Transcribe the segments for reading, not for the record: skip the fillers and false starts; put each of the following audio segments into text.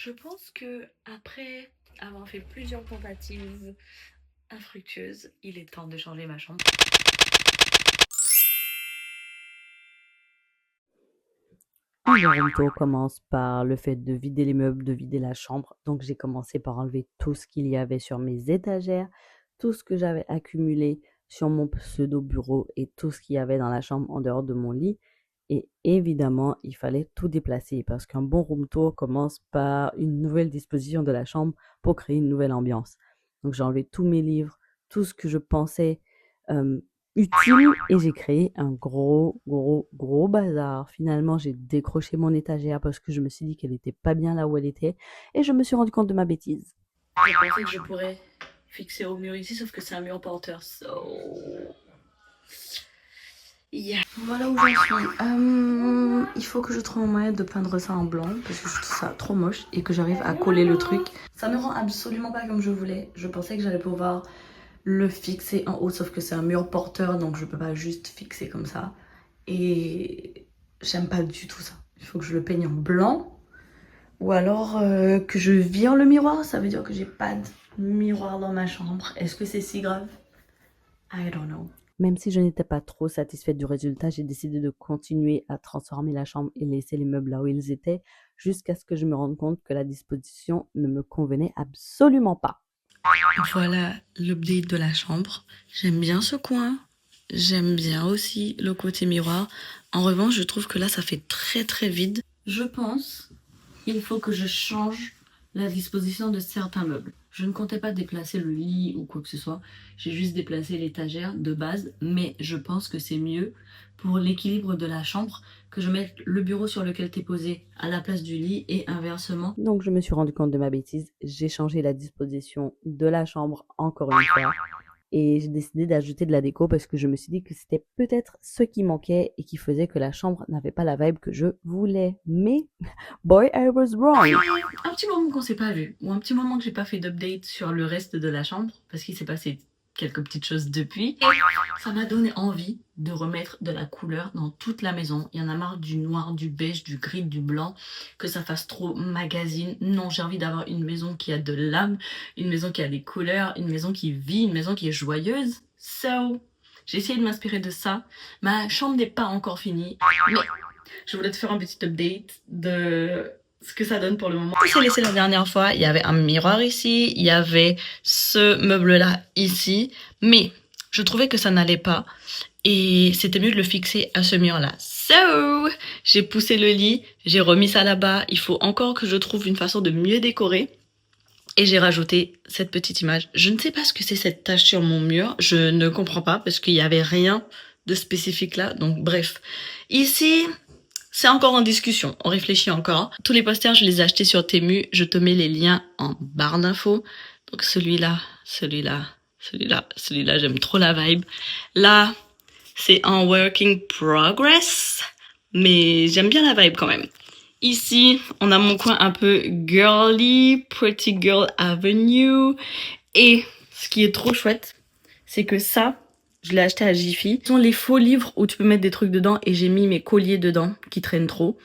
Je pense que après avoir fait plusieurs tentatives infructueuses, il est temps de changer ma chambre. Un bon rondeau commence par le fait de vider les meubles, de vider la chambre. Donc j'ai commencé par enlever tout ce qu'il y avait sur mes étagères, tout ce que j'avais accumulé sur mon pseudo bureau et tout ce qu'il y avait dans la chambre en dehors de mon lit. Et évidemment, il fallait tout déplacer parce qu'un bon room tour commence par une nouvelle disposition de la chambre pour créer une nouvelle ambiance. Donc j'ai enlevé tous mes livres, tout ce que je pensais euh, utile et j'ai créé un gros bazar. Finalement, j'ai décroché mon étagère parce que je me suis dit qu'elle était pas bien là où elle était et je me suis rendu compte de ma bêtise. Je pensais que je pourrais fixer au mur ici, sauf que c'est un mur porteur. Yeah. Voilà où j'en suis. Il faut que je trouve un moyen de peindre ça en blanc parce que je trouve ça trop moche et que j'arrive à coller le truc. Ça ne rend absolument pas comme je voulais. Je pensais que j'allais pouvoir le fixer en haut, sauf que c'est un mur porteur, donc je peux pas juste fixer comme ça. Et j'aime pas du tout ça. Il faut que je le peigne en blanc. Ou alors que je vire le miroir. Ça veut dire que j'ai pas de miroir dans ma chambre. Est-ce que c'est si grave? I don't know. Même si je n'étais pas trop satisfaite du résultat, j'ai décidé de continuer à transformer la chambre et laisser les meubles là où ils étaient jusqu'à ce que je me rende compte que la disposition ne me convenait absolument pas. Voilà l'update de la chambre. J'aime bien ce coin. J'aime bien aussi le côté miroir. En revanche, je trouve que là, ça fait très très vide. Je pense qu'il faut que je change la disposition de certains meubles. Je ne comptais pas déplacer le lit ou quoi que ce soit. J'ai juste déplacé l'étagère de base, mais je pense que c'est mieux pour l'équilibre de la chambre que je mette le bureau sur lequel t'es posé à la place du lit et inversement. Donc je me suis rendu compte de ma bêtise, j'ai changé la disposition de la chambre encore une fois et j'ai décidé d'ajouter de la déco parce que je me suis dit que c'était peut-être ce qui manquait et qui faisait que la chambre n'avait pas la vibe que je voulais. Mais boy, I was wrong. Un petit moment qu'on s'est pas vu, ou un petit moment que j'ai pas fait d'update sur le reste de la chambre, parce qu'il s'est passé quelques petites choses depuis. Et ça m'a donné envie de remettre de la couleur dans toute la maison. Il y en a marre du noir, du beige, du gris, du blanc, que ça fasse trop magazine. Non, j'ai envie d'avoir une maison qui a de l'âme, une maison qui a des couleurs, une maison qui vit, une maison qui est joyeuse. So, j'ai essayé de m'inspirer de ça. Ma chambre n'est pas encore finie, mais je voulais te faire un petit update de ce que ça donne pour le moment. On s'est laissé la dernière fois, il y avait un miroir ici, il y avait ce meuble-là ici, mais je trouvais que ça n'allait pas et c'était mieux de le fixer à ce mur-là. So, j'ai poussé le lit, j'ai remis ça là-bas, il faut encore que je trouve une façon de mieux décorer. Et j'ai rajouté cette petite image. Je ne sais pas ce que c'est cette tache sur mon mur. Je ne comprends pas parce qu'il n'y avait rien de spécifique là. Donc bref. Ici, c'est encore en discussion. On réfléchit encore. Tous les posters, je les ai achetés sur Temu. Je te mets les liens en barre d'infos. Donc celui-là, celui-là, j'aime trop la vibe. Là, c'est un working progress. Mais j'aime bien la vibe quand même. Ici, on a mon coin un peu girly, Pretty Girl Avenue. Et ce qui est trop chouette, c'est que ça, je l'ai acheté à Jiffy. Ce sont les faux livres où tu peux mettre des trucs dedans et j'ai mis mes colliers dedans qui traînent trop.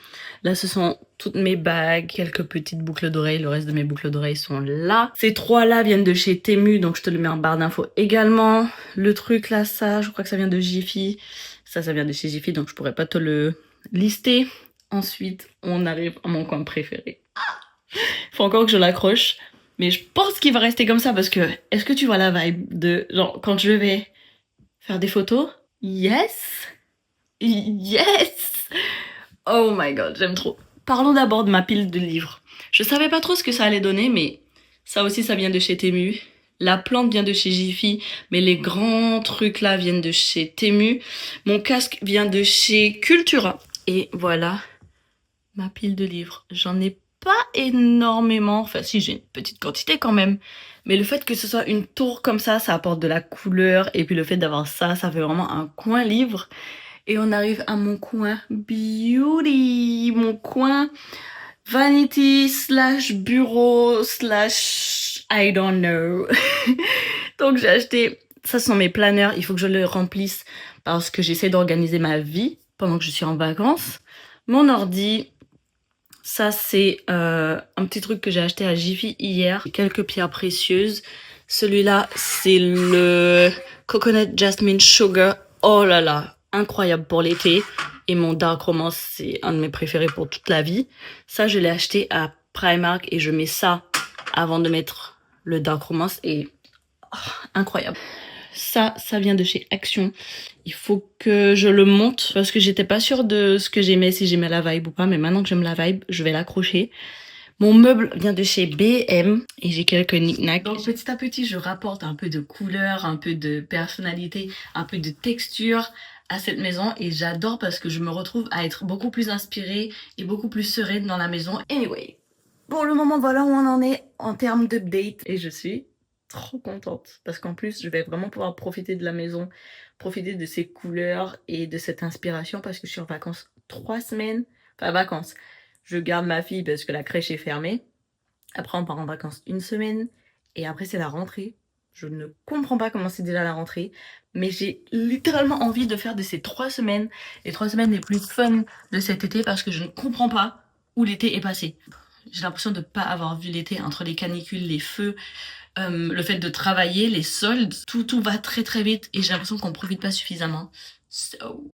Là, ce sont toutes mes bagues, quelques petites boucles d'oreilles. Le reste de mes boucles d'oreilles sont là. Ces trois-là viennent de chez Temu, donc je te le mets en barre d'infos également. Le truc là, ça, je crois que ça vient de Jiffy. Ça vient de chez Jiffy, donc je pourrais pas te le lister. Ensuite, on arrive à mon coin préféré. Faut encore que je l'accroche. Mais je pense qu'il va rester comme ça parce que, est-ce que tu vois la vibe de, genre, quand je vais faire des photos? Yes! Yes! Oh my god, j'aime trop. Parlons d'abord de ma pile de livres. Je savais pas trop ce que ça allait donner, mais ça aussi, ça vient de chez Temu. La plante vient de chez Jiffy, mais les grands trucs là viennent de chez Temu. Mon casque vient de chez Cultura. Et voilà ma pile de livres. J'en ai pas énormément, enfin si j'ai une petite quantité quand même, mais le fait que ce soit une tour comme ça apporte de la couleur et puis le fait d'avoir ça fait vraiment un coin livre. Et on arrive à mon coin beauty, mon coin vanity slash bureau slash I don't know. Donc j'ai acheté, ça ce sont mes planeurs, il faut que je les remplisse parce que j'essaie d'organiser ma vie pendant que je suis en vacances. Mon ordi, Ça, c'est un petit truc que j'ai acheté à Jiffy hier. Quelques pierres précieuses. Celui-là, c'est le Coconut Jasmine Sugar. Oh là là, incroyable pour l'été. Et mon Dark Romance, c'est un de mes préférés pour toute la vie. Ça, je l'ai acheté à Primark et je mets ça avant de mettre le Dark Romance. Et incroyable. Ça vient de chez Action. Il faut que je le monte parce que j'étais pas sûre de ce que j'aimais, si j'aimais la vibe ou pas. Mais maintenant que j'aime la vibe, je vais l'accrocher. Mon meuble vient de chez B&M et j'ai quelques knick-knacks. Donc petit à petit, je rapporte un peu de couleur, un peu de personnalité, un peu de texture à cette maison. Et j'adore parce que je me retrouve à être beaucoup plus inspirée et beaucoup plus sereine dans la maison. Anyway, pour le moment, voilà où on en est en termes d'update. Et je suis trop contente parce qu'en plus je vais vraiment pouvoir profiter de la maison, profiter de ses couleurs et de cette inspiration parce que je suis en vacances 3 semaines, enfin vacances, je garde ma fille parce que la crèche est fermée, après on part en vacances 1 semaine et après c'est la rentrée. Je ne comprends pas comment c'est déjà la rentrée, mais j'ai littéralement envie de faire de ces 3 semaines les 3 semaines les plus fun de cet été parce que je ne comprends pas où l'été est passé. J'ai l'impression de ne pas avoir vu l'été entre les canicules, les feux, le fait de travailler, les soldes, tout va très très vite et j'ai l'impression qu'on profite pas suffisamment. So...